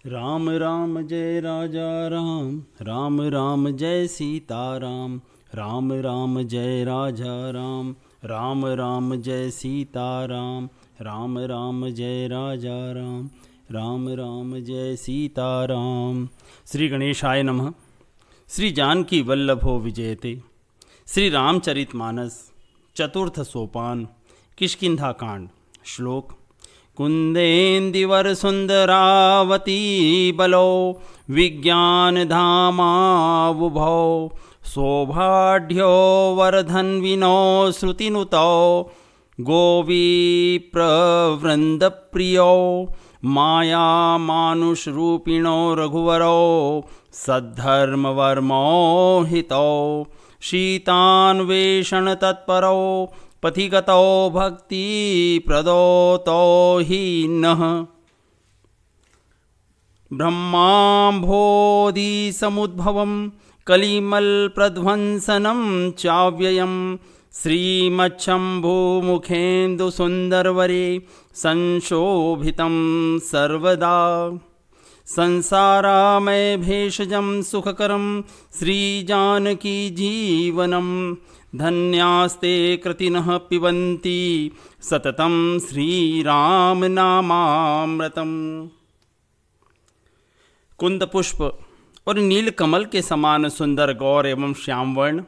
राम राम जय राजा राम, राम राम जय सीताराम। राम राम जय राजा राम, राम राम जय सीताराम। राम राम जय राजा राम, राम राम जय सीताराम। श्री गणेशाय नमः। श्री जानकी वल्लभो विजयते। श्री रामचरितमानस चतुर्थ सोपान किष्किंधा कांड। श्लोक। कुंदेन्दिवर सुंदरावती बलो विज्ञान धामावुभौ सौभाढ्यो वर्धन्विनो श्रुतिनुतौ गोविप्रवृन्दप्रियो माया मानुषरूपिणो रघुवरो सद्धर्मवर्मोहितौ शीतान्वेषण तत्परो पथिगतो भक्ति प्रदोतो हि नः ब्रह्माम्भोधि समुद्भवं कलिमल्प्रध्वंसनं चाव्ययं श्रीमच्छम्भुमुखेन्दु सुन्दरवरे संशोभितं सर्वदा संसारामय भेषजं सुखकरं श्रीजानकी जीवनं धन्यास्ते कृतिनः पिबन्ति सततं श्रीराम नामामृतम्। कुंद पुष्प और नीलकमल के समान सुंदर गौर एवं श्यामवर्ण,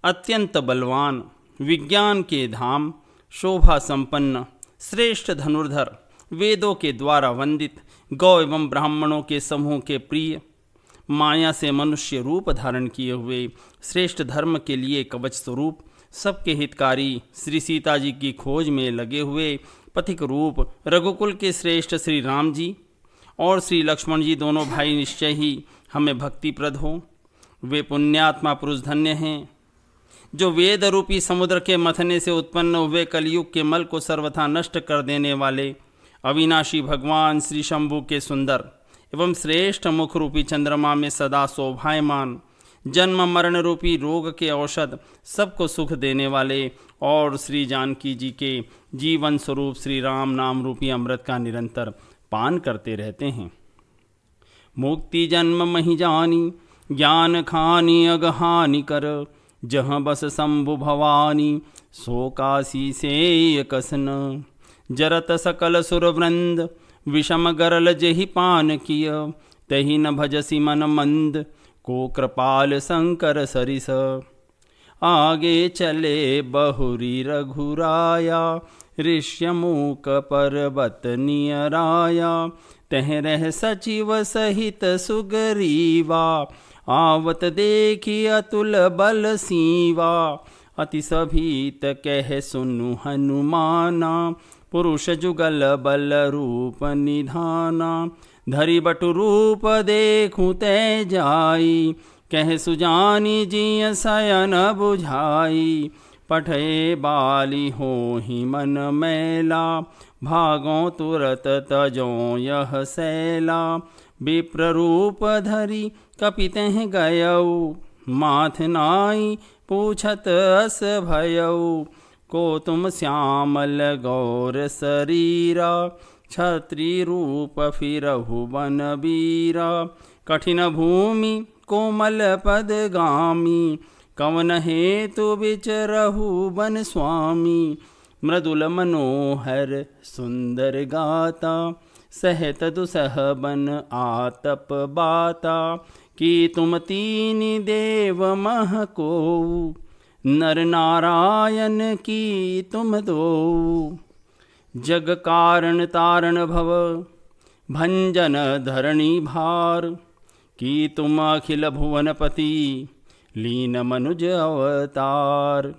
अत्यंत बलवान, विज्ञान के धाम, शोभा संपन्न, श्रेष्ठ धनुर्धर, वेदों के द्वारा वंदित, गौ एवं ब्राह्मणों के समूह के प्रिय, माया से मनुष्य रूप धारण किए हुए, श्रेष्ठ धर्म के लिए कवच स्वरूप, सबके हितकारी, श्री सीता जी की खोज में लगे हुए पथिक रूप रघुकुल के श्रेष्ठ श्री राम जी और श्री लक्ष्मण जी दोनों भाई निश्चय ही हमें भक्तिप्रद हो। वे पुण्यात्मा पुरुष धन्य हैं जो वेद रूपी समुद्र के मथने से उत्पन्न हुए कलयुग के मल को सर्वथा नष्ट कर देने वाले अविनाशी भगवान श्री शंभु के सुंदर एवं श्रेष्ठ मुख रूपी चंद्रमा में सदा शोभायमान, जन्म मरण रूपी रोग के औषध, सबको सुख देने वाले और श्री जानकी जी के जीवन स्वरूप श्री राम नाम रूपी अमृत का निरंतर पान करते रहते हैं। मुक्ति जन्म महि जानी, ज्ञान खानी अगहानि कर, जहाँ बस शंभु भवानी, सो काशी से कसन। जरत सकल सुर वृंद, विषम गरल जहि पान किय, तहि न भजसी मन मंद, को कृपाल शंकर सरिस। आगे चले बहुरी रघुराया, ऋष्यमूक पर्वत नियराया, तह रह सचिव सहित सुग्रीवा, आवत देखी अतुल बल सीवा। अति सभीत कह सुनु हनुमाना, पुरुष जुगल बल रूप निधाना। धरि बटु रूप देखूं ते जाई, कह सुजानी जी शयन बुझाई। पठे बाली होहि मन मैला, भागों तुरत तजों यह सैला। विप्र रूप धरि कपितह गयऊ, माथ नाई पूछत अस भयऊ। को तुम श्यामल गौर शरीरा, क्षत्रि रूप फिरहु वन बीरा। कठिन भूमि कोमल पदगामी, कवन हेतु विचरहु वन स्वामी। मृदुल मनोहर सुंदर गाता, सहत दुसह बन आतप बाता। कि तुम तीन देव मह को, नर नारायण की तुम दो। जग कारण तारण भव, भंजन धरणी भार। कि तुम अखिल भुवनपति, लीन मनुज अवतार।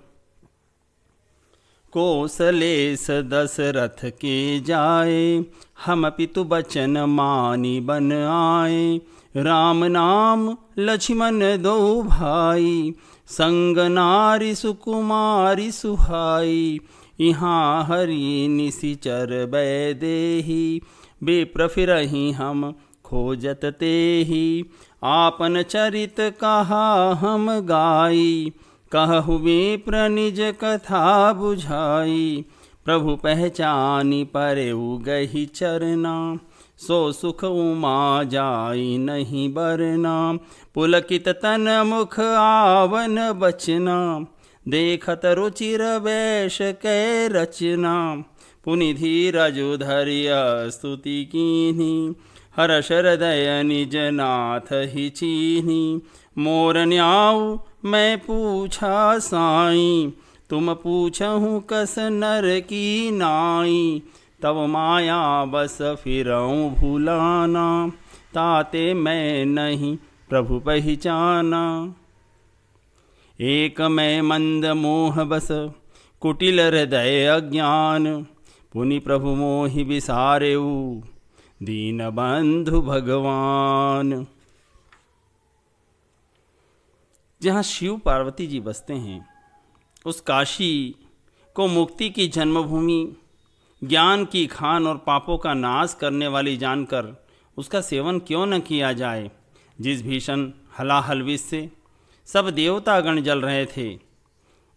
कौसलेस दशरथ के जाए, हम पितु बचन मानी बन आए। राम नाम लक्ष्मण दो भाई, संग नारी सुकुमारी सुहाई। यहाँ हरि निशिचर बैदेही, विप्र फिरहि हम खोजत तेहि। आपन चरित कहा हम गाई, कहु विप्र निज कथा बुझाई। प्रभु पहचानी परेउ गहि चरना, सो सुख उमा जाई नहीं बरना। पुलकित तन मुख आवन बचना, देखत रुचिर वेश कै रचना। पुनि धीरज धरिय स्तुति कीन्ही, हर्ष हृदय निज नाथ ही चीन्ही। मोर न्याऊ मैं पूछा साई, तुम पूछहु कस नर की नाई। तब माया बस फिरऊँ भूलाना, ताते मैं नहीं प्रभु पहचाना। एक मैं मंद मोह बस कुटिल हृदय अज्ञान, पुनि प्रभु मोहि विसारेऊ दीन बंधु भगवान। जहाँ शिव पार्वती जी बसते हैं, उस काशी को मुक्ति की जन्मभूमि, ज्ञान की खान और पापों का नाश करने वाली जानकर उसका सेवन क्यों न किया जाए। जिस भीषण हलाहल विष से सब देवतागण जल रहे थे,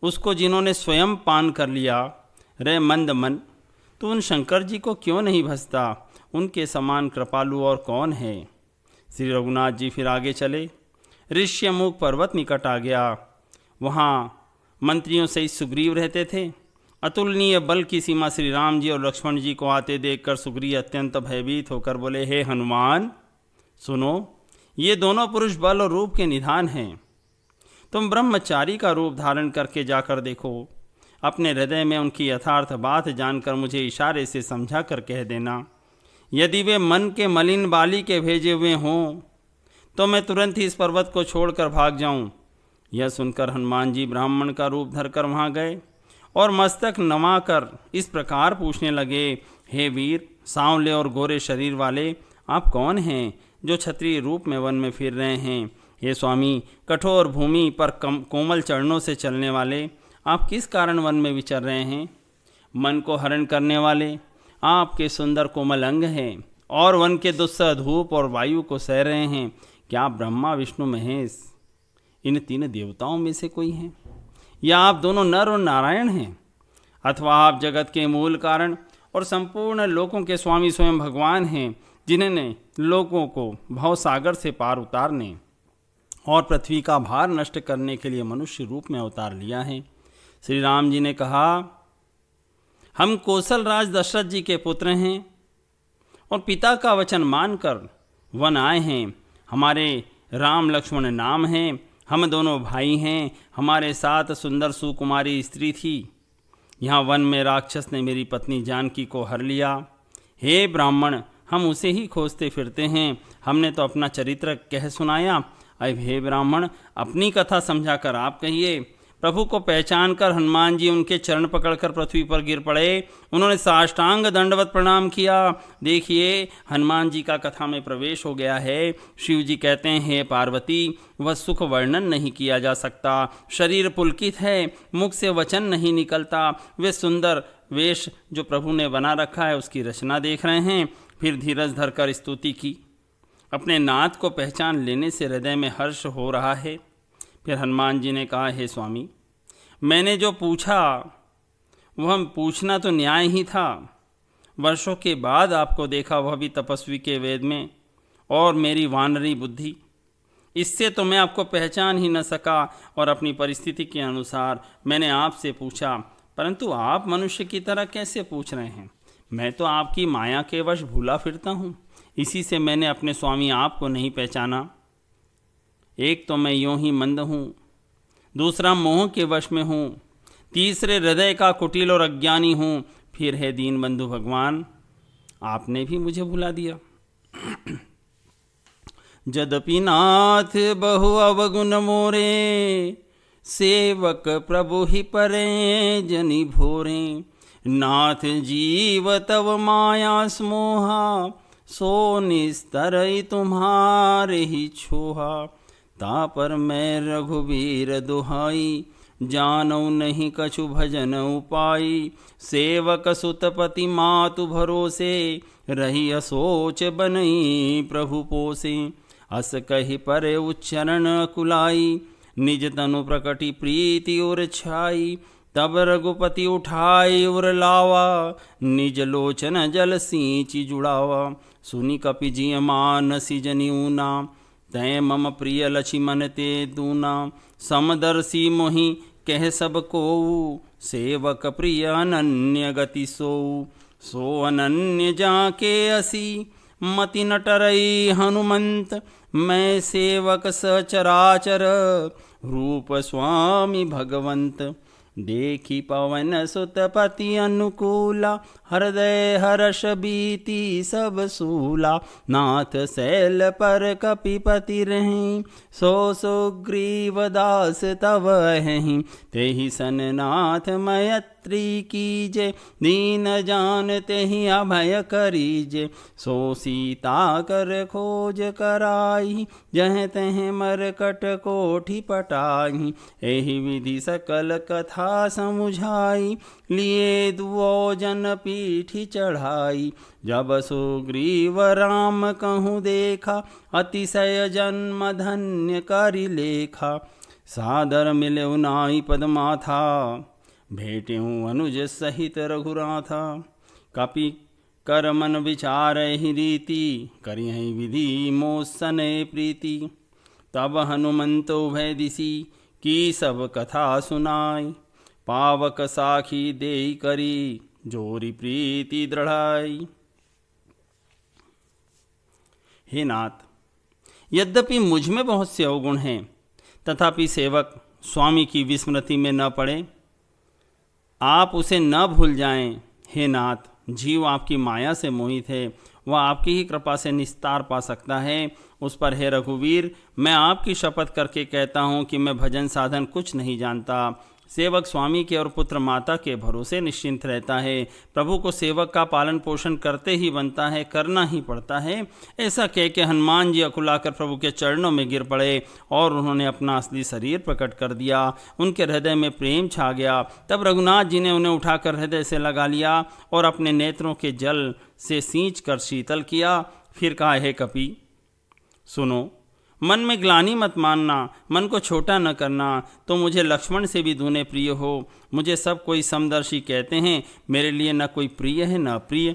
उसको जिन्होंने स्वयं पान कर लिया, रे मंद मन, तो उन शंकर जी को क्यों नहीं भसता। उनके समान कृपालु और कौन है। श्री रघुनाथ जी फिर आगे चले। ऋष्यमुख पर्वत निकट आ गया। वहाँ मंत्रियों सहित सुग्रीव रहते थे। अतुलनीय बल की सीमा श्री राम जी और लक्ष्मण जी को आते देखकर सुग्रीव अत्यंत भयभीत होकर बोले, हे हनुमान सुनो, ये दोनों पुरुष बल और रूप के निधान हैं। तुम ब्रह्मचारी का रूप धारण करके जाकर देखो। अपने हृदय में उनकी यथार्थ बात जानकर मुझे इशारे से समझा कर कह देना। यदि वे मन के मलिन बाली के भेजे हुए हों तो मैं तुरंत ही इस पर्वत को छोड़कर भाग जाऊं। यह सुनकर हनुमान जी ब्राह्मण का रूप धरकर वहां गए और मस्तक नवाकर इस प्रकार पूछने लगे, हे वीर, सांवले और गोरे शरीर वाले, आप कौन हैं जो क्षत्रिय रूप में वन में फिर रहे हैं। हे स्वामी, कठोर भूमि पर कोमल चरणों से चलने वाले, आप किस कारण वन में विचर रहे हैं। मन को हरण करने वाले आपके सुंदर कोमल अंग हैं और वन के दुस्सह धूप और वायु को सह रहे हैं। क्या ब्रह्मा विष्णु महेश इन तीन देवताओं में से कोई हैं, या आप दोनों नर और नारायण हैं, अथवा आप जगत के मूल कारण और संपूर्ण लोकों के स्वामी स्वयं भगवान हैं, जिन्होंने लोगों को भवसागर से पार उतारने और पृथ्वी का भार नष्ट करने के लिए मनुष्य रूप में अवतार लिया है। श्री राम जी ने कहा, हम कौशल राज दशरथ जी के पुत्र हैं और पिता का वचन मानकर वन आए हैं। हमारे राम लक्ष्मण नाम हैं, हम दोनों भाई हैं। हमारे साथ सुंदर सुकुमारी स्त्री थी। यहाँ वन में राक्षस ने मेरी पत्नी जानकी को हर लिया। हे ब्राह्मण, हम उसे ही खोजते फिरते हैं। हमने तो अपना चरित्र कह सुनाया, अब हे ब्राह्मण, अपनी कथा समझाकर आप कहिए। प्रभु को पहचान कर हनुमान जी उनके चरण पकड़कर पृथ्वी पर गिर पड़े। उन्होंने साष्टांग दंडवत प्रणाम किया। देखिए, हनुमान जी का कथा में प्रवेश हो गया है। शिव जी कहते हैं, हे पार्वती, वह सुख वर्णन नहीं किया जा सकता। शरीर पुलकित है, मुख से वचन नहीं निकलता। वे सुंदर वेश जो प्रभु ने बना रखा है, उसकी रचना देख रहे हैं। फिर धीरज धरकर स्तुति की। अपने नाथ को पहचान लेने से हृदय में हर्ष हो रहा है। फिर हनुमान जी ने कहा, हे स्वामी, मैंने जो पूछा वह पूछना तो न्याय ही था। वर्षों के बाद आपको देखा, वह भी तपस्वी के वेद में, और मेरी वानरी बुद्धि, इससे तो मैं आपको पहचान ही न सका। और अपनी परिस्थिति के अनुसार मैंने आपसे पूछा, परंतु आप मनुष्य की तरह कैसे पूछ रहे हैं। मैं तो आपकी माया के वश भूला फिरता हूँ, इसी से मैंने अपने स्वामी आपको नहीं पहचाना। एक तो मैं यूं ही मंद हूँ, दूसरा मोह के वश में हूँ, तीसरे हृदय का कुटिल और अज्ञानी हूँ। फिर है दीन बंधु भगवान, आपने भी मुझे भुला दिया। जदपि नाथ बहु अवगुण मोरे, सेवक प्रभु ही परे जनि भोरे। नाथ जीव तव माया स्मोहा, सो निस्तर तुम्हारे ही छोहा। तापर मैं रघुवीर दुहाई, जानऊ नहीं कछु भजन उपाई। सेवक सुतपति मातु भरोसे, रही असोच बनई प्रभु पोसे। अस कहि परे उच्चरण कुलाई, निज तनु प्रकटि प्रीति उर छाई। तब रघुपति उठाई उर लावा, निज लोचन जल सींचि जुड़ावा। सुनि कपि जिय मानसी जनिऊना, तै मम प्रिय लक्ष्मण ते दूना। समदर्शी मोहि कह सब कोऊ, सेवक प्रिय अनन्य गति सोऊ। सो अनन्य जाके असी, मति न टरई हनुमंत। मैं सेवक सचराचर, रूप स्वामी भगवंत। देखी पवन सुत पति अनुकूला, हृदय हर्ष बीति सब सूला। नाथ शैल पर कपिपति रहीं, सो सुग्रीव दास तव अहीं। तेहि सन नाथ मैत्री कीजे, दीन जान तेहि अभय करीजे। सो सीता कर खोज कराई, जह तह मरकट कोठि पटाई। एहि विधि सकल कथा समुझाई, लिए दुओ जन पीठी चढ़ाई। जब सुग्रीव राम कहूँ देखा, अतिशय जन्म धन्य करि लेखा। सादर मिलऊ नाई पद माथा, भेटेऊ अनुज सहित रघुराथा। कपि कर मन विचारहि रीति, करिहि विधि मोसन प्रीति। तब हनुमंतो भय दिसी, की सब कथा सुनाई। पावक साखी देई करी, जोरी प्रीति दृढ़ाई। हे नाथ, यद्यपि मुझ में बहुत से अवगुण हैं, तथापि सेवक स्वामी की विस्मृति में न पड़े, आप उसे न भूल जाएं। हे नाथ, जीव आपकी माया से मोहित है, वह आपकी ही कृपा से निस्तार पा सकता है। उस पर हे रघुवीर, मैं आपकी शपथ करके कहता हूँ कि मैं भजन साधन कुछ नहीं जानता। सेवक स्वामी के और पुत्र माता के भरोसे निश्चिंत रहता है। प्रभु को सेवक का पालन पोषण करते ही बनता है, करना ही पड़ता है। ऐसा कह के हनुमान जी अकुलाकर प्रभु के चरणों में गिर पड़े और उन्होंने अपना असली शरीर प्रकट कर दिया। उनके हृदय में प्रेम छा गया। तब रघुनाथ जी ने उन्हें उठाकर हृदय से लगा लिया और अपने नेत्रों के जल से सींच कर शीतल किया। फिर कहा, हे कपि सुनो, मन में ग्लानि मत मानना, मन को छोटा न करना। तो मुझे लक्ष्मण से भी दूने प्रिय हो। मुझे सब कोई समदर्शी कहते हैं, मेरे लिए न कोई प्रिय है न अप्रिय,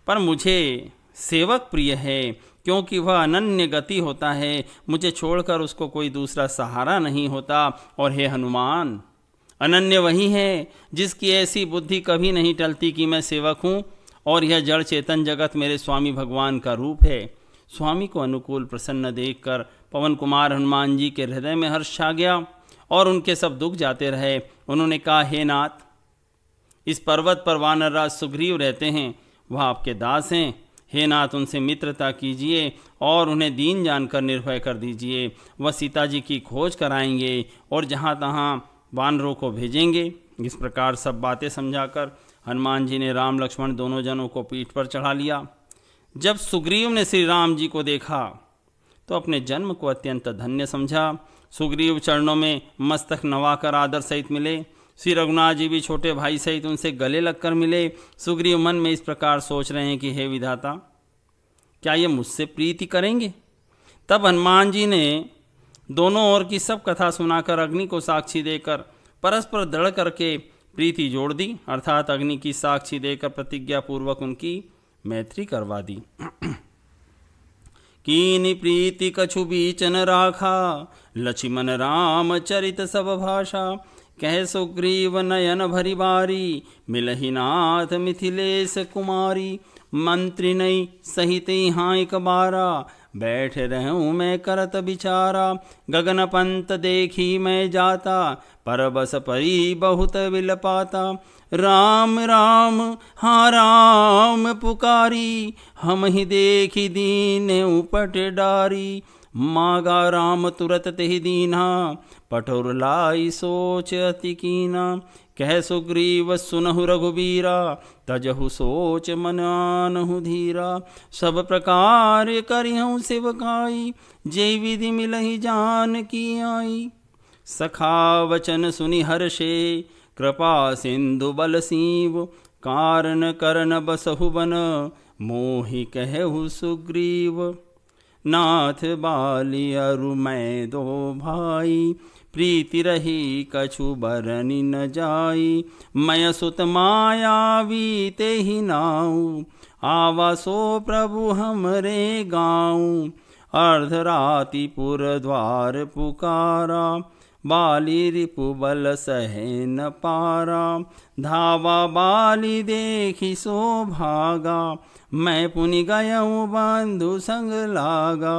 पर मुझे सेवक प्रिय है, क्योंकि वह अनन्य गति होता है। मुझे छोड़कर उसको कोई दूसरा सहारा नहीं होता। और हे हनुमान, अनन्य वही है जिसकी ऐसी बुद्धि कभी नहीं टलती कि मैं सेवक हूँ और यह जड़ चेतन जगत मेरे स्वामी भगवान का रूप है। स्वामी को अनुकूल प्रसन्न देखकर पवन कुमार हनुमान जी के हृदय में हर्ष छा गया और उनके सब दुख जाते रहे। उन्होंने कहा, हे नाथ, इस पर्वत पर वानरराज सुग्रीव रहते हैं, वह आपके दास हैं। हे नाथ, उनसे मित्रता कीजिए और उन्हें दीन जानकर निर्भय कर दीजिए। वह सीता जी की खोज कराएंगे और जहाँ तहाँ वानरों को भेजेंगे। इस प्रकार सब बातें समझाकर हनुमान जी ने राम लक्ष्मण दोनों जनों को पीठ पर चढ़ा लिया। जब सुग्रीव ने श्री राम जी को देखा तो अपने जन्म को अत्यंत धन्य समझा। सुग्रीव चरणों में मस्तक नवाकर आदर सहित मिले। श्री रघुनाथ जी भी छोटे भाई सहित उनसे गले लगकर मिले। सुग्रीव मन में इस प्रकार सोच रहे हैं कि हे विधाता, क्या ये मुझसे प्रीति करेंगे? तब हनुमान जी ने दोनों ओर की सब कथा सुनाकर अग्नि को साक्षी देकर परस्पर दृढ़ करके प्रीति जोड़ दी, अर्थात अग्नि की साक्षी देकर प्रतिज्ञा पूर्वक उनकी मैत्री करवा दी। कीनी प्रीति कछु बीच न राखा, लक्ष्मण राम चरित सब भाषा। कह सुग्रीव नयन भरी बारी, मिलहि नाथ मिथिलेश कुमारी। मंत्री नई सहित यहाँ एक बारा, बैठ रहूँ मैं करत बिचारा। गगन पंत देखी मैं जाता, परबस परी बहुत विलपाता। राम राम हाँ राम पुकारी, हम ही देखी दीन उपट डारी। मागा राम तुरत तेहि दीन्हा, पठोर लाई सोच अति कीना। कह सुग्रीव सुनहु रघुबीरा, तजहु सोच मन आनहु धीरा। सब प्रकार करिहु सेवकाई, जय विधि मिलहि जान की आई। सखा वचन सुनि हर्षे, कृपा सिंधु बल सीव। कारण करन बसहु बन, मोहि कहु सुग्रीव। नाथ बाली अरु मैं दो भाई, प्रीति रही कछु बरनि न जाई। मैं सुत मायावी तेहि नाऊ, आवासो प्रभु हमरे गाँव, अर्धराति पुर द्वार पुकारा, बाली रिपु बल सहे न पारा, धावा बाली देखी सो भागा, मैं पुनि गयऊँ बंधु संग लागा,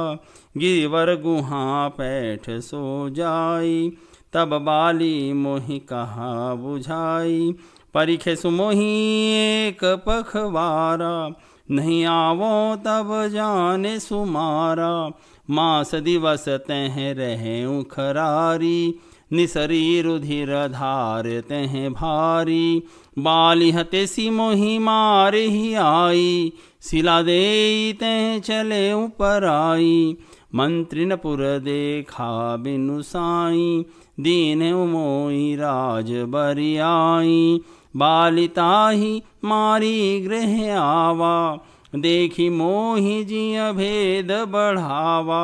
गिरिवर गुहा पैठ सो जाई, तब बाली मोहि कहा बुझाई, परिखे सुमोहि एक पखवारा, नहीं आवो तब जाने सुमारा, मास दिवस तह रहें खरारी, निसरी रुधिर धार तह भारी, बाली हते सी मोहि मार ही आई, सिला दे तह चले ऊपर आई, मंत्रिन पुर देखा बिनु साई, दीन मोई राज बरियाई, बालिताही मारी गृह आवा, देखी मोहि जिय भेद बढ़ावा,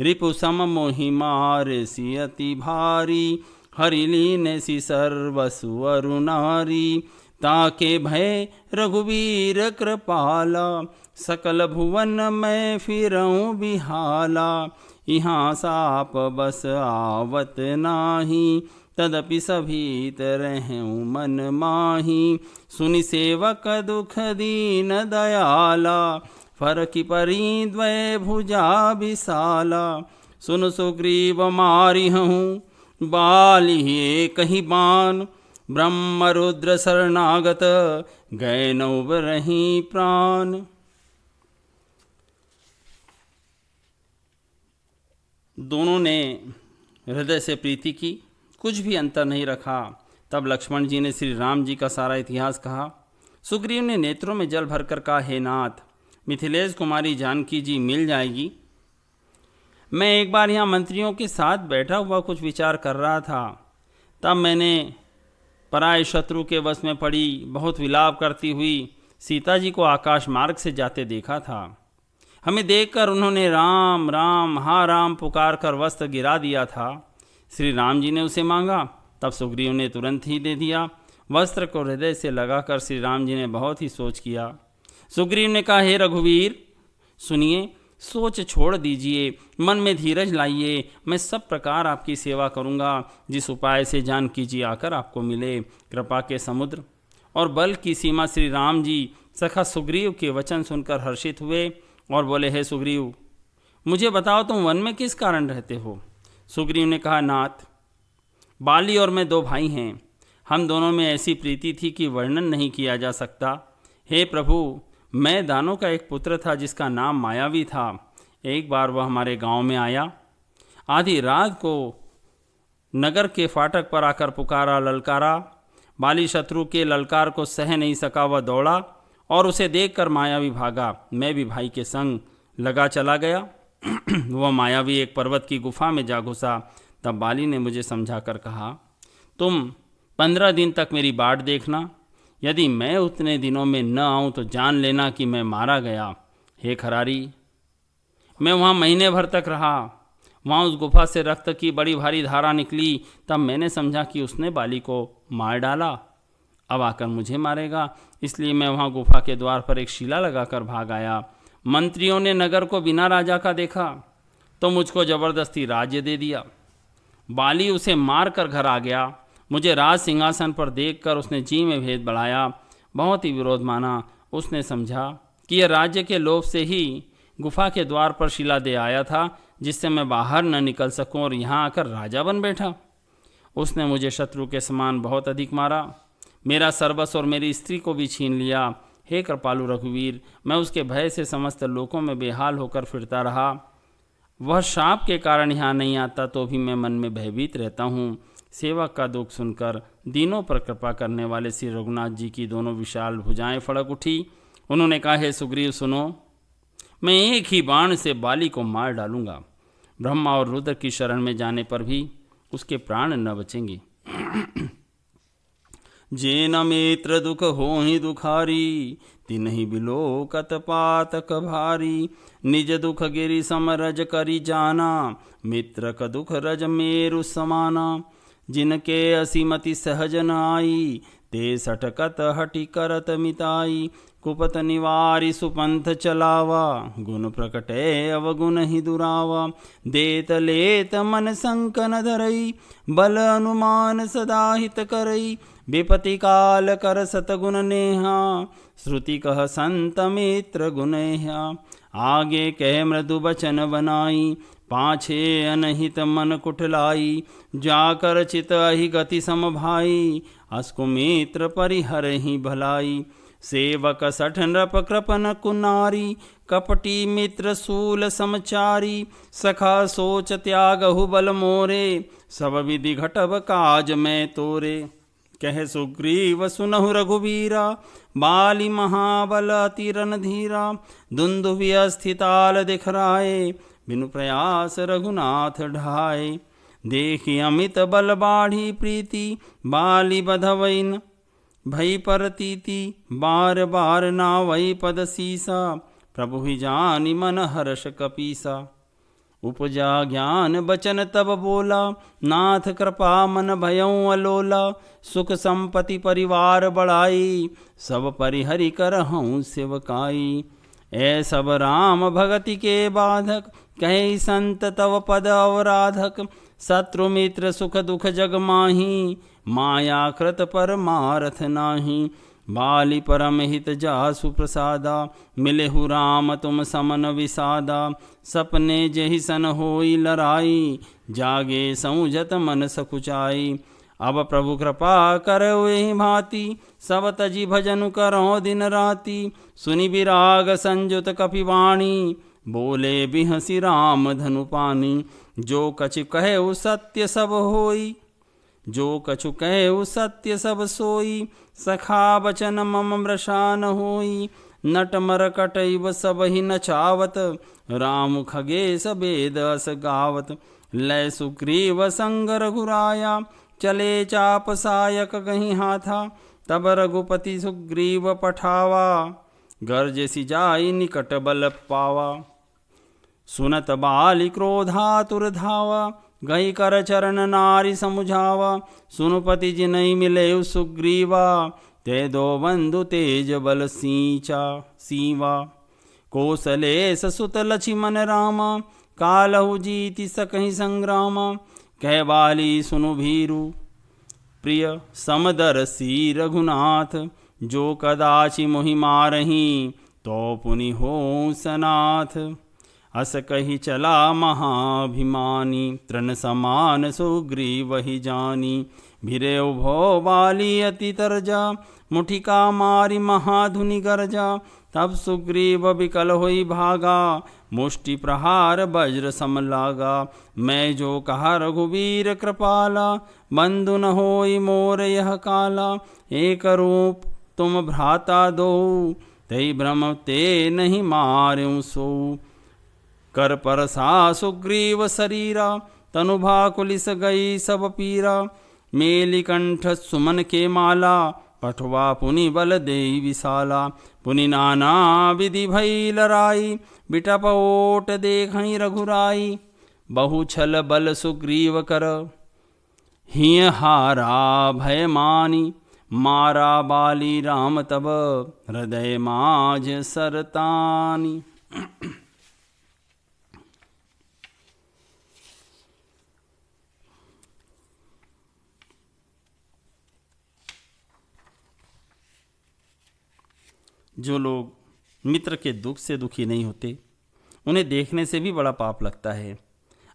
रिपु सम मोहि मार सी अति भारी, हरिलीन सी सर्वसु अरुणारी, ताके भय रघुवीर कृपाला, सकल भुवन में फिरऊँ बिहाला, यहाँ साप बस आवत नाही, तदपि सभीत रहूँ मन माही, सुनि सेवक दुख दीन दयाला, फरकी परी द्वय भुजा विशाला, सुन सुग्रीव मारी हूँ बाली एक ही बान, ब्रह्म रुद्र शरणागत गए नौब रही प्राण। दोनों ने हृदय से प्रीति की, कुछ भी अंतर नहीं रखा। तब लक्ष्मण जी ने श्री राम जी का सारा इतिहास कहा। सुग्रीव ने नेत्रों में जल भरकर कहा, हे नाथ, मिथिलेश कुमारी जानकी जी मिल जाएगी। मैं एक बार यहाँ मंत्रियों के साथ बैठा हुआ कुछ विचार कर रहा था, तब मैंने पराय शत्रु के वश में पड़ी बहुत विलाप करती हुई सीता जी को आकाश मार्ग से जाते देखा था। हमें देखकर उन्होंने राम राम हा राम पुकार कर वस्त्र गिरा दिया था। श्री राम जी ने उसे मांगा, तब सुग्रीव ने तुरंत ही दे दिया। वस्त्र को हृदय से लगाकर श्री राम जी ने बहुत ही सोच किया। सुग्रीव ने कहा, हे रघुवीर सुनिए, सोच छोड़ दीजिए, मन में धीरज लाइए, मैं सब प्रकार आपकी सेवा करूंगा, जिस उपाय से जानकी जी आकर आपको मिले। कृपा के समुद्र और बल की सीमा श्री राम जी सखा सुग्रीव के वचन सुनकर हर्षित हुए और बोले, हे सुग्रीव, मुझे बताओ तुम वन में किस कारण रहते हो। सुग्रीव ने कहा, नाथ, बाली और मैं दो भाई हैं, हम दोनों में ऐसी प्रीति थी कि वर्णन नहीं किया जा सकता। हे प्रभु, मैं दानों का एक पुत्र था जिसका नाम मायावी था। एक बार वह हमारे गांव में आया, आधी रात को नगर के फाटक पर आकर पुकारा, ललकारा। बाली शत्रु के ललकार को सह नहीं सका, वह दौड़ा और उसे देखकर मायावी भागा। मैं भी भाई के संग लगा चला गया। वह मायावी एक पर्वत की गुफा में जा घुसा। तब बाली ने मुझे समझाकर कहा, तुम 15 दिन तक मेरी बाट देखना, यदि मैं उतने दिनों में न आऊं तो जान लेना कि मैं मारा गया। हे खरारी, मैं वहाँ महीने भर तक रहा। वहाँ उस गुफा से रक्त की बड़ी भारी धारा निकली। तब मैंने समझा कि उसने बाली को मार डाला, अब आकर मुझे मारेगा, इसलिए मैं वहाँ गुफा के द्वार पर एक शिला लगाकर भाग आया। मंत्रियों ने नगर को बिना राजा का देखा तो मुझको जबरदस्ती राज्य दे दिया। बाली उसे मार कर घर आ गया। मुझे राज सिंहासन पर देखकर उसने जी में भेद बढ़ाया, बहुत ही विरोध माना। उसने समझा कि यह राज्य के लोभ से ही गुफा के द्वार पर शिला दे आया था, जिससे मैं बाहर न निकल सकूं, और यहाँ आकर राजा बन बैठा। उसने मुझे शत्रु के समान बहुत अधिक मारा, मेरा सर्वस्व और मेरी स्त्री को भी छीन लिया। हे कृपालु रघुवीर, मैं उसके भय से समस्त लोकों में बेहाल होकर फिरता रहा। वह शाप के कारण यहाँ नहीं आता तो भी मैं मन में भयभीत रहता हूँ। सेवक का दुख सुनकर दीनों पर कृपा करने वाले श्री रघुनाथ जी की दोनों विशाल भुजाएं फड़क उठी। उन्होंने कहा, हे सुग्रीव सुनो, मैं एक ही बाण से बाली को मार डालूंगा। ब्रह्मा और रुद्र की शरण में जाने पर भी उसके प्राण न बचेंगे। जे न मित्र दुख होहि दुखारी, तिन्हि बिलोकत पातक भारी। निज दुख गिरि समरज करि जाना, मित्र क दुख रज मेरु समाना। जिनके असीमति सहज न आई, ते सटकत हटि करत मिताई, कुपत निवारि सुपंथ चलावा, गुण प्रकटे अवगुण ही दुरावा, देत लेत मन संकन धरई, बल अनुमान सदा हित करई, विपति काल कर सतगुण नेहा, श्रुति कह संत मित्र गुणेहा, आगे कह मृदु बचन बनाई, पाछे अनहित मन कुटलाई, जाकर चित अहि गति समभाई, अस्कु मित्र परिहर ही भलाई, सेवक सठ नृप कृपन कुनारी, कपटी मित्र सूल समचारी, सखा सोच त्यागहु बल मोरे, सब विधि घटब काज में तोरे, कह सुग्रीव सुनहु रघुबीरा, बाली महाबल अति रणधीरा, दुंदुभि स्थिताल दिखराए, बिनु प्रयास रघुनाथ ढाए, देखि अमित बल बाढ़ी प्रीति, बाली बधवैन भई परतीति, बार बार नावई पद सीसा, प्रभु ही जानि मन हर्ष कपीसा, उपजा ज्ञान बचन तब बोला, नाथ कृपा मन भयउ अलोला, सुख संपत्ति परिवार बढ़ाई, सब परिहरि करहउँ सेवकाई, ऐ सब राम भगति के बाधक, कहे संत तव पद अवराधक, शत्रु मित्र सुख दुख जग माही, माया कृत परमारथ नाही, बाली परम हित जासु प्रसादा, मिलेहु राम तुम समन विसादा, सपने जेहि सन होई लराई, जागे समुझत मन सकुचाई, अब प्रभु कृपा करो एहि भांति, सब तजी भजन करो दिन राति, सुनि विराग संजुत कपिवाणी, बोले बिहसी राम धनु पानी, जो कछु कहे सत्य सब होई, जो कछु कहे सत्य सब सोई, सखा बचन मम मृषा न होई, नट मरकटैव सब ही नचावत, राम खगेश वेद अस गावत, लय सुग्रीव संग रघुराया, चले चाप सायक गही हाथा, तब रघुपति सुग्रीव पठावा, गर्ज सि जाई निकट बल पावा, सुनत बाली क्रोधातुर धावा, गई कर चरण नारी समुझावा, सुनुपति जिनहि मिले सुग्रीवा, ते दो बंधु तेज बल सीवा, कौसलेश सुत लक्ष्मण रामा, कालहु जीति सकहि संग्रामा, कह बाली सुनु भीरु प्रिय समदर्शी रघुनाथ, जो कदाचि मोहि मारही, तो पुनि हो सनाथ, अस कही चला महाभिमानी, तृण समान सुग्रीव ही जानी, भिरे उभो बाली अति तरजा, मुठिका मारी महाधुनि गर्जा, तब सुग्रीव विकल होई भागा, मुष्टि प्रहार वज्र सम लागा, मैं जो कहा रघुवीर कृपाला, बंधु न होई मोर यह काला, एक रूप तुम भ्राता दो, तई भ्रम ते नहीं मार्यूं सो, कर परसा सुग्रीव शरीरा, तनु भाकुलिस गई सब पीरा, मेली कंठ सुमन के माला, पठवा पुनि बल देई विशाला, पुनि नाना विधि भई लराई, बिटप ओट देखई रघुराई, बहु छल बल सुग्रीव कर, हिय हारा भय मानी, मारा बाली राम तब, हृदय माझ सरतानी। जो लोग मित्र के दुख से दुखी नहीं होते, उन्हें देखने से भी बड़ा पाप लगता है।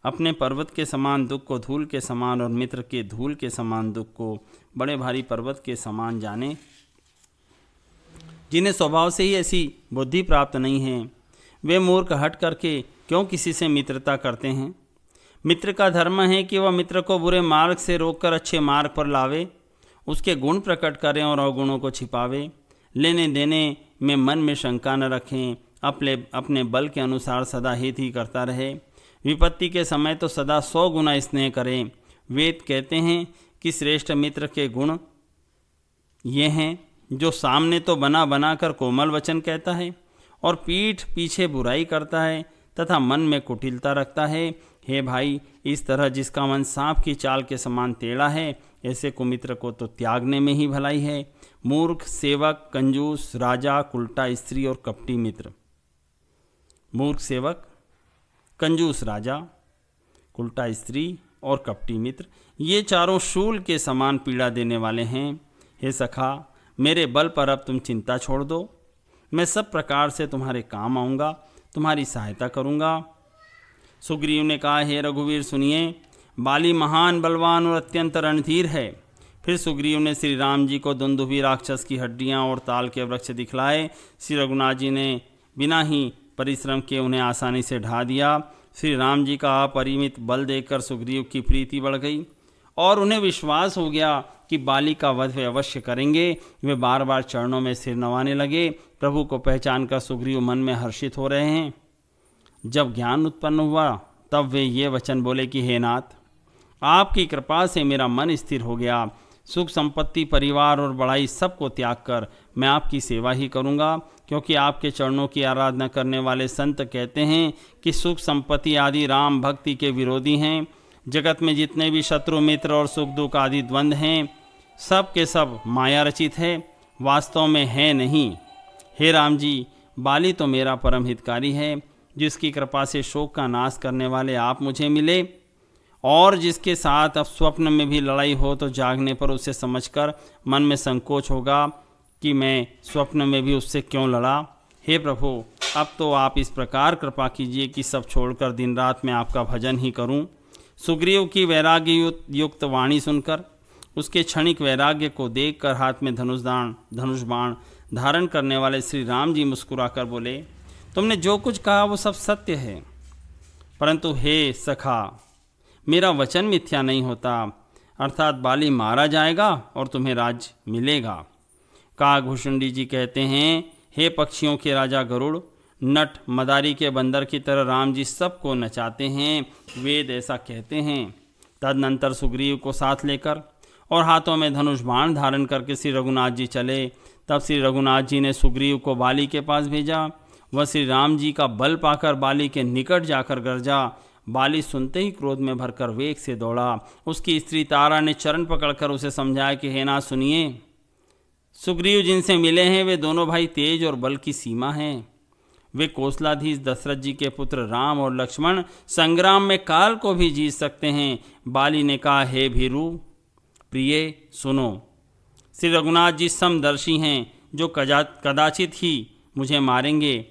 अपने पर्वत के समान दुख को धूल के समान और मित्र के धूल के समान दुख को बड़े भारी पर्वत के समान जाने। जिन्हें स्वभाव से ही ऐसी बुद्धि प्राप्त नहीं है, वे मूर्ख हट करके क्यों किसी से मित्रता करते हैं। मित्र का धर्म है कि वह मित्र को बुरे मार्ग से रोककर अच्छे मार्ग पर लावे, उसके गुण प्रकट करें और अवगुणों को छिपावे, लेने देने में मन में शंका न रखें, अपने बल के अनुसार सदा हित ही करता रहे, विपत्ति के समय तो सदा 100 गुना स्नेह करें। वेद कहते हैं कि श्रेष्ठ मित्र के गुण ये हैं, जो सामने तो बना बना कर कोमल वचन कहता है और पीठ पीछे बुराई करता है तथा मन में कुटिलता रखता है, हे भाई, इस तरह जिसका मन सांप की चाल के समान टेढ़ा है, ऐसे कुमित्र को तो त्यागने में ही भलाई है। मूर्ख, सेवक, कंजूस, राजा, उल्टा स्त्री और कपटी मित्र। मूर्ख सेवक, कंजूस राजा, उल्टा स्त्री और कपटी मित्र, ये चारों शूल के समान पीड़ा देने वाले हैं। हे सखा, मेरे बल पर अब तुम चिंता छोड़ दो। मैं सब प्रकार से तुम्हारे काम आऊँगा, तुम्हारी सहायता करूँगा। सुग्रीव ने कहा, हे रघुवीर सुनिए, बाली महान बलवान और अत्यंत रणधीर है। फिर सुग्रीव ने श्री राम जी को दुंदुभि राक्षस की हड्डियाँ और ताल के वृक्ष दिखलाए। श्री रघुनाथ जी ने बिना ही परिश्रम के उन्हें आसानी से ढा दिया। श्री राम जी का अपरिमित बल देखकर सुग्रीव की प्रीति बढ़ गई और उन्हें विश्वास हो गया कि बाली का वध वे अवश्य करेंगे। वे बार बार चरणों में सिर नवाने लगे। प्रभु को पहचान कर सुग्रीव मन में हर्षित हो रहे हैं। जब ज्ञान उत्पन्न हुआ तब वे ये वचन बोले कि हे नाथ, आपकी कृपा से मेरा मन स्थिर हो गया। सुख संपत्ति, परिवार और बड़ाई सबको त्याग कर मैं आपकी सेवा ही करूँगा, क्योंकि आपके चरणों की आराधना करने वाले संत कहते हैं कि सुख संपत्ति आदि राम भक्ति के विरोधी हैं। जगत में जितने भी शत्रु मित्र और सुख दुख आदि द्वंद्व हैं, सब के सब माया रचित है, वास्तव में है नहीं। हे राम जी, बाली तो मेरा परम हितकारी है, जिसकी कृपा से शोक का नाश करने वाले आप मुझे मिले, और जिसके साथ अब स्वप्न में भी लड़ाई हो तो जागने पर उसे समझकर मन में संकोच होगा कि मैं स्वप्न में भी उससे क्यों लड़ा। हे प्रभु, अब तो आप इस प्रकार कृपा कीजिए कि सब छोड़कर दिन रात मैं आपका भजन ही करूं। सुग्रीव की वैराग्य युक्त वाणी सुनकर, उसके क्षणिक वैराग्य को देखकर हाथ में धनुष बाण धारण करने वाले श्री राम जी मुस्कुराकर बोले, तुमने जो कुछ कहा वो सब सत्य है, परंतु हे सखा, मेरा वचन मिथ्या नहीं होता, अर्थात बाली मारा जाएगा और तुम्हें राज्य मिलेगा। काकभूषुंडी जी कहते हैं, हे पक्षियों के राजा गरुड़, नट मदारी के बंदर की तरह राम जी सबको नचाते हैं, वेद ऐसा कहते हैं। तदनंतर सुग्रीव को साथ लेकर और हाथों में धनुष बाण धारण करके श्री रघुनाथ जी चले। तब श्री रघुनाथ जी ने सुग्रीव को बाली के पास भेजा। वह श्री राम जी का बल पाकर बाली के निकट जाकर गरजा। बाली सुनते ही क्रोध में भरकर वेग से दौड़ा। उसकी स्त्री तारा ने चरण पकड़कर उसे समझाया कि हे नाथ सुनिए, सुग्रीव जिनसे मिले हैं वे दोनों भाई तेज और बल की सीमा हैं। वे कौशलाधीश दशरथ जी के पुत्र राम और लक्ष्मण संग्राम में काल को भी जीत सकते हैं। बाली ने कहा, हे भीरू प्रिय सुनो, श्री रघुनाथ जी समदर्शी हैं, जो कदाचित ही मुझे मारेंगे,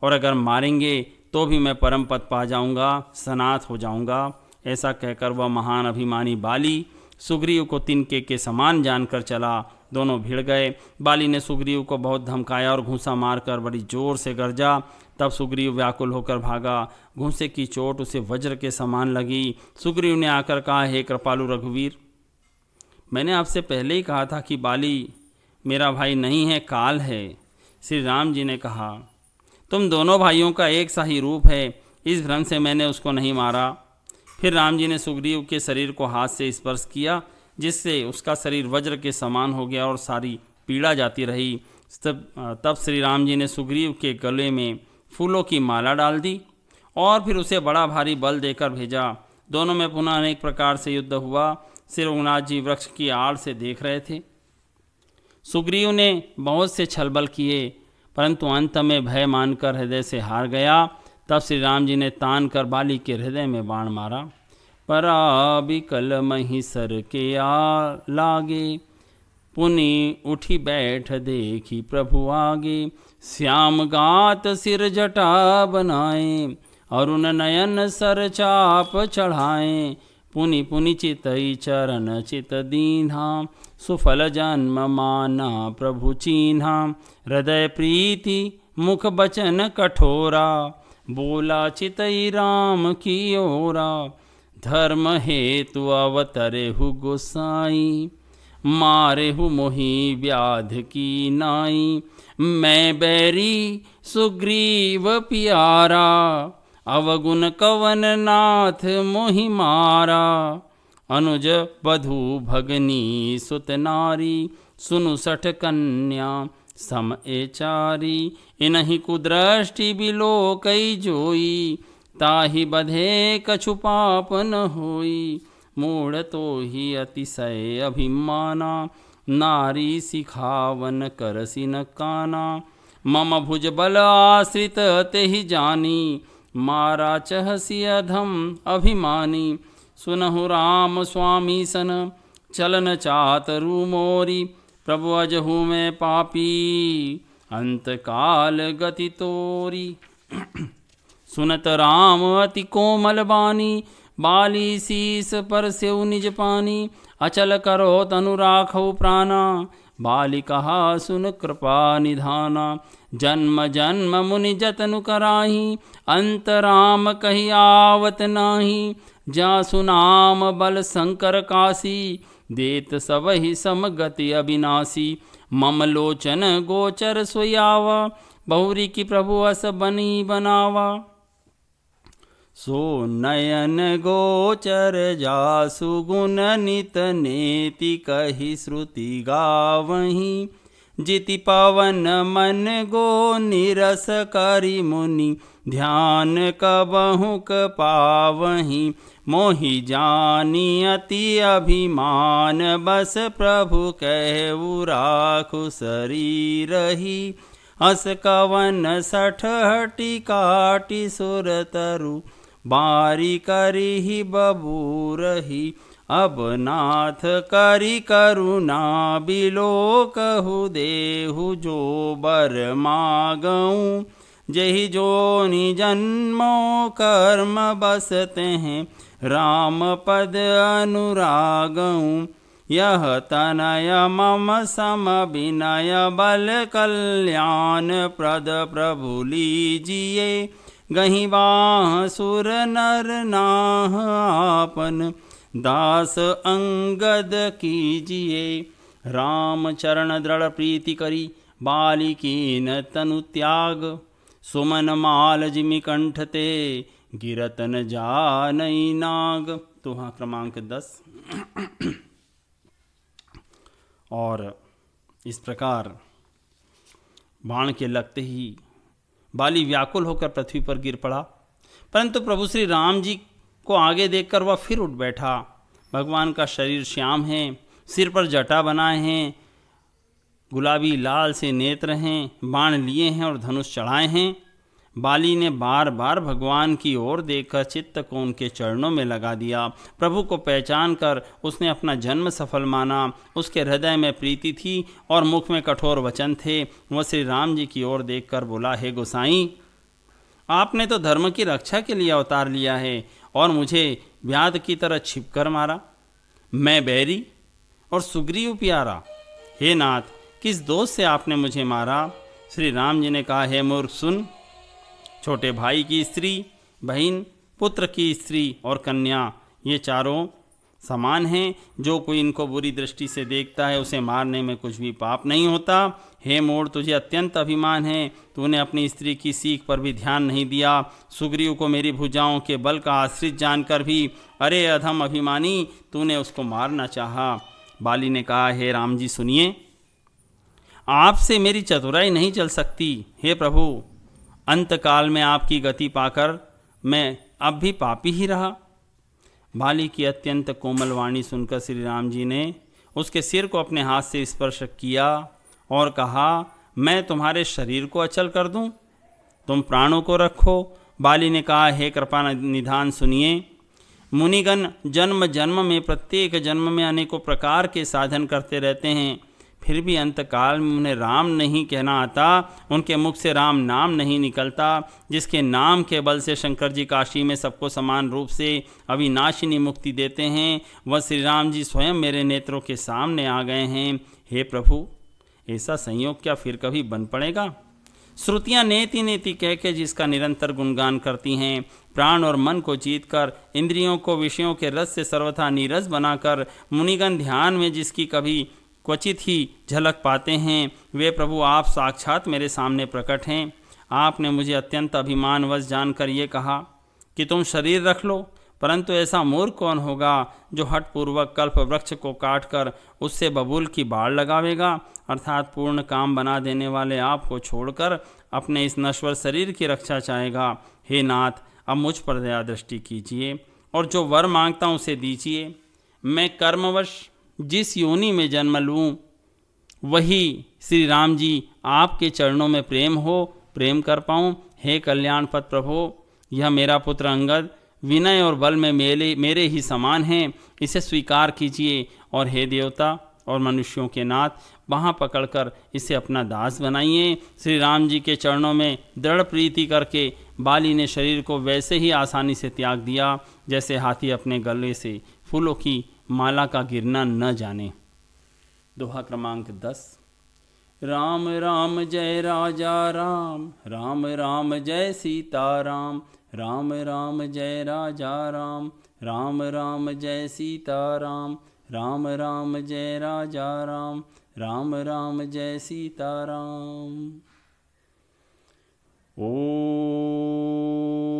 और अगर मारेंगे तो भी मैं परम पद पा जाऊंगा, सनाथ हो जाऊंगा। ऐसा कहकर वह महान अभिमानी बाली सुग्रीव को तिनके के समान जानकर चला। दोनों भिड़ गए। बाली ने सुग्रीव को बहुत धमकाया और घूंसा मारकर बड़ी जोर से गरजा। तब सुग्रीव व्याकुल होकर भागा। घूंसे की चोट उसे वज्र के समान लगी। सुग्रीव ने आकर कहा, हे कृपालु रघुवीर, मैंने आपसे पहले ही कहा था कि बाली मेरा भाई नहीं है, काल है। श्री राम जी ने कहा, तुम दोनों भाइयों का एक सा ही रूप है, इस भ्रम से मैंने उसको नहीं मारा। फिर राम जी ने सुग्रीव के शरीर को हाथ से स्पर्श किया, जिससे उसका शरीर वज्र के समान हो गया और सारी पीड़ा जाती रही। तब श्री राम जी ने सुग्रीव के गले में फूलों की माला डाल दी और फिर उसे बड़ा भारी बल देकर भेजा। दोनों में पुनः अनेक प्रकार से युद्ध हुआ। श्री रघुनाथ जी वृक्ष की आड़ से देख रहे थे। सुग्रीव ने बहुत से छलबल किए, परंतु अंत में भय मानकर हृदय से हार गया। तब श्री राम जी ने तान कर बाली के हृदय में बाण मारा। पराबिकल महिसर के आ लागे, पुनि उठी बैठ देखी प्रभु आगे। श्याम गात सिर जटा बनाए, अरुण नयन सर चाप चढ़ाए। पुनि पुनि चितई चरण चित दीन्हा, सुफल जन्म माना प्रभु चीन्हा। हृदय प्रीति मुख बचन कठोरा, बोला चितई राम की ओरा। धर्म हेतु अवतरेहु गोसाई, मारेहु मोहि व्याध की नाई। मैं बैरी सुग्रीव प्यारा, अवगुण कवन नाथ मोहि मारा। अनुज बधु भगनी सुत नारी, सुनु सठ कन्या सम एचारी। इनहि कुदृष्टि बिलोकई जोई, ताहि बधे कछु पाप न होई, मूढ़ तो ही अतिशय अभिमाना, नारी सिखावन करसी न काना। मम भुज बल आश्रित तेहि जानी, मारा चहसी अधम अभिमानी। सुनहु राम स्वामी सन चलन चातरु मोरी, प्रभु अजहु में पापी अंत काल गति तोरी। सुनत राम अति कोमल बानी, बाली शीस पर सेउ निज पानी। अचल करो तनु राखौ प्राणा, बाली कहा सुन कृपा निधाना। जन्म जन्म मुनि जतनु कराही, अंत राम कही आवत नाही। जासु नाम बल शंकर काशी, देत सबहि समगति अविनाशी। मम लोचन गोचर सोयावा, बहुरी की प्रभु अस बनी बनावा। सो नयन गोचर जासु गुण नित नेति, कही श्रुति गावहीं। जिति पवन मन गो निरस करि मुनि, ध्यान कबहुक पावहीं। मोहि जानी अति अभिमान, बस प्रभु कहु राखु शरीरहि। अस कवन सठ हटि काटि सुर तरु, बारी करिहि बबूरहि। अब नाथ करि करुणा बिलो, कहु देहु जो बर मागऊँ। जहि जोनि जन्मो कर्म बसते हैं, राम पद अनुरागऊँ। यह तनय मम सम विनय, बल कल्याण प्रद प्रभु लीजिए। गहि बाह सुर नर नाह आपन, दास अंगद कीजिए। राम चरण दृढ़ प्रीति करी, बालिकीन तनु त्याग। सुमन माल जिमि कंठ ते, गिरतन जानई नाग। तो हाँ क्रमांक 10। और इस प्रकार बाण के लगते ही बाली व्याकुल होकर पृथ्वी पर गिर पड़ा, परंतु प्रभु श्री राम जी को आगे देखकर वह फिर उठ बैठा। भगवान का शरीर श्याम है, सिर पर जटा बनाए हैं, गुलाबी लाल से नेत्र हैं, बाण लिए हैं और धनुष चढ़ाए हैं। बाली ने बार बार भगवान की ओर देखकर चित्त को उनके चरणों में लगा दिया। प्रभु को पहचान कर उसने अपना जन्म सफल माना। उसके हृदय में प्रीति थी और मुख में कठोर वचन थे। वह श्री राम जी की ओर देखकर बोला, हे गोसाई, आपने तो धर्म की रक्षा के लिए अवतार लिया है और मुझे व्याध की तरह छिपकर मारा। मैं बैरी और सुग्रीव प्यारा। हे नाथ, किस दोष से आपने मुझे मारा? श्री राम जी ने कहा, हे मूर्ख सुन, छोटे भाई की स्त्री, बहन, पुत्र की स्त्री और कन्या, ये चारों समान हैं। जो कोई इनको बुरी दृष्टि से देखता है उसे मारने में कुछ भी पाप नहीं होता। हे मूढ़, तुझे अत्यंत अभिमान है, तूने अपनी स्त्री की सीख पर भी ध्यान नहीं दिया। सुग्रीव को मेरी भुजाओं के बल का आश्रित जानकर भी, अरे अधम अभिमानी, तूने उसको मारना चाहा। बाली ने कहा, हे राम जी सुनिए, आपसे मेरी चतुराई नहीं चल सकती। हे प्रभु, अंतकाल में आपकी गति पाकर मैं अब भी पापी ही रहा। बाली की अत्यंत कोमल वाणी सुनकर श्री राम जी ने उसके सिर को अपने हाथ से स्पर्श किया और कहा, मैं तुम्हारे शरीर को अचल कर दूं, तुम प्राणों को रखो। बाली ने कहा, हे कृपा निधान सुनिए, मुनिगण जन्म जन्म में, प्रत्येक जन्म में अनेकों प्रकार के साधन करते रहते हैं, फिर भी अंतकाल में उन्हें राम नहीं कहना आता, उनके मुख से राम नाम नहीं निकलता। जिसके नाम के बल से शंकर जी काशी में सबको समान रूप से अविनाशिनी मुक्ति देते हैं, वह श्री राम जी स्वयं मेरे नेत्रों के सामने आ गए हैं। हे प्रभु, ऐसा संयोग क्या फिर कभी बन पड़ेगा? श्रुतियाँ नेति नेति कह के जिसका निरंतर गुणगान करती हैं, प्राण और मन को जीतकर, इंद्रियों को विषयों के रस से सर्वथा नीरस बनाकर, मुनिगण ध्यान में जिसकी कभी क्वचित ही झलक पाते हैं, वे प्रभु आप साक्षात मेरे सामने प्रकट हैं। आपने मुझे अत्यंत अभिमानवश जानकर ये कहा कि तुम शरीर रख लो, परंतु ऐसा मूर्ख कौन होगा जो हठपूर्वक कल्प वृक्ष को काटकर उससे बबूल की बाढ़ लगावेगा, अर्थात पूर्ण काम बना देने वाले आपको छोड़कर अपने इस नश्वर शरीर की रक्षा चाहेगा। हे नाथ, अब मुझ पर दया दृष्टि कीजिए और जो वर मांगता हूँ उसे दीजिए। मैं कर्मवश जिस योनि में जन्म लूँ वही श्री राम जी आपके चरणों में प्रेम कर पाऊँ। हे कल्याणपद प्रभो, यह मेरा पुत्र अंगद विनय और बल में मेरे ही समान हैं, इसे स्वीकार कीजिए और हे देवता और मनुष्यों के नाथ, बाँह पकड़कर इसे अपना दास बनाइए। श्री राम जी के चरणों में दृढ़ प्रीति करके बाली ने शरीर को वैसे ही आसानी से त्याग दिया जैसे हाथी अपने गले से फूलों की माला का गिरना न जाने। दोहा क्रमांक 10। राम राम जय राजा राम, राम राम जय सीताराम, राम राम जय राजा राम, राम राम जय सीताराम, राम राम जय राजा राम, राम राम जय सीताराम। 。 . 。 . 。 . 。 . 。 . 。 . 。 . 。 . 。 . 。 . 。 . 。 . 。 . 。 . 。 . 。 . 。 . 。 . 。 . 。 . 。 . 。 . 。 . 。 . 。 . 。 . 。 . 。 . 。 ओ